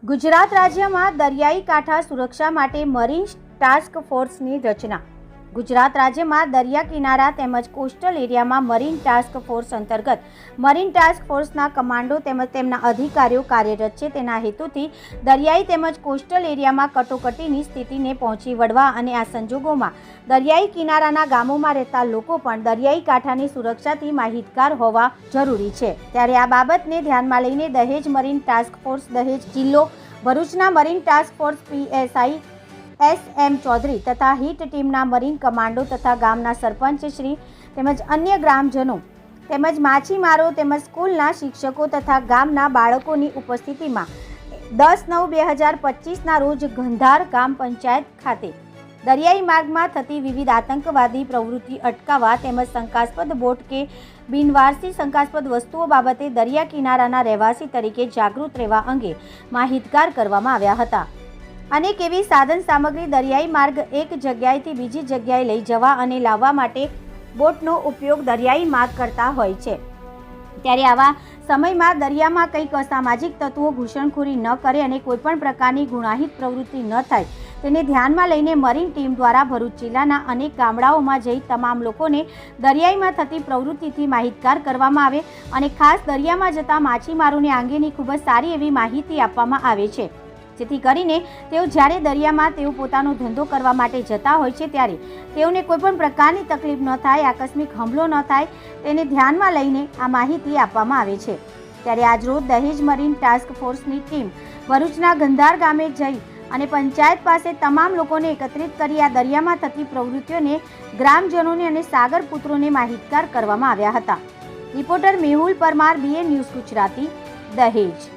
ગુજરાત રાજ્યમાં દરિયાઈ કાંઠા સુરક્ષા માટે મરીન ટાસ્ક ફોર્સની રચના. ગુજરાત રાજ્યમાં દરિયા કિનારા તેમજ કોસ્ટલ એરિયામાં મરીન ટાસ્ક ફોર્સ અંતર્ગત મરીન ટાસ્ક ફોર્સના કમાન્ડો તેમજ તેમના અધિકારીઓ કાર્યરત છે. તેના હેતુથી દરિયાઈ તેમજ કોસ્ટલ એરિયામાં કટોકટીની સ્થિતિને પહોંચી વળવા અને આ સંજોગોમાં દરિયાઈ કિનારાના ગામોમાં રહેતા લોકો પણ દરિયાઈ કાંઠાની સુરક્ષાથી માહિતગાર હોવા જરૂરી છે. ત્યારે આ બાબતને ધ્યાનમાં લઈને દહેજ મરીન ટાસ્ક ફોર્સ દહેજ જિલ્લો ભરૂચના marine task force PSI SM Chaudhary તથા હિટ ટીમના મરીન કમાન્ડો તથા ગામના સરપંચ શ્રી તેમજ અન્ય ગ્રામજનો તેમજ માછીમારો તેમજ સ્કૂલના શિક્ષકો તથા ગામના બાળકોની ઉપસ્થિતિમાં 10/9/2025ના રોજ ગંધાર ગ્રામ પંચાયત ખાતે દરિયાઈ માર્ગમાં થતી વિવિધ આતંકવાદી પ્રવૃત્તિ અટકાવવા તેમજ શંકાસ્પદ બોટ કે બિનવારસી શંકાસ્પદ વસ્તુઓ બાબતે દરિયા કિનારાના રહેવાસી તરીકે જાગૃત રહેવા અંગે માહિતગાર કરવામાં આવ્યા હતા. અનેક એવી સાધન સામગ્રી દરિયાઈ માર્ગ એક જગ્યાએથી બીજી જગ્યાએ લઈ જવા અને લાવવા માટે બોટનો ઉપયોગ દરિયાઈ માર્ગ કરતા હોય છે. ત્યારે આવા સમયમાં દરિયામાં કંઈક અસામાજિક તત્વો ઘૂસણખોરી ન કરે અને કોઈપણ પ્રકારની ગુનાહિત પ્રવૃત્તિ ન થાય તેને ધ્યાનમાં લઈને મરીન ટીમ દ્વારા ભરૂચ જિલ્લાના અનેક ગામડાઓમાં જઈ તમામ લોકોને દરિયાઈમાં થતી પ્રવૃત્તિથી માહિતગાર કરવામાં આવે અને ખાસ દરિયામાં જતા માછીમારોને અંગેની ખૂબ જ સારી એવી માહિતી આપવામાં આવે છે, જેથી કરીને તેઓ જ્યારે દરિયામાં તેઓ પોતાનો ધંધો કરવા માટે જતા હોય છે ત્યારે તેઓને કોઈપણ પ્રકારની તકલીફ ન થાય, આકસ્મિક હુમલો ન થાય તેને ધ્યાનમાં લઈને આ માહિતી આપવામાં આવે છે. ત્યારે આજરોજ દહેજ મરીન ટાસ્ક ફોર્સની ટીમ ભરૂચના ગંધાર ગામે જઈ અને પંચાયત પાસે તમામ લોકોને એકત્રિત કરી આ દરિયામાં થતી પ્રવૃત્તિઓને ગ્રામજનોને અને સાગર પુત્રોને માહિતગાર કરવામાં આવ્યા હતા. Reporter Mehul Parmar, BN news Gujarati, દહેજ.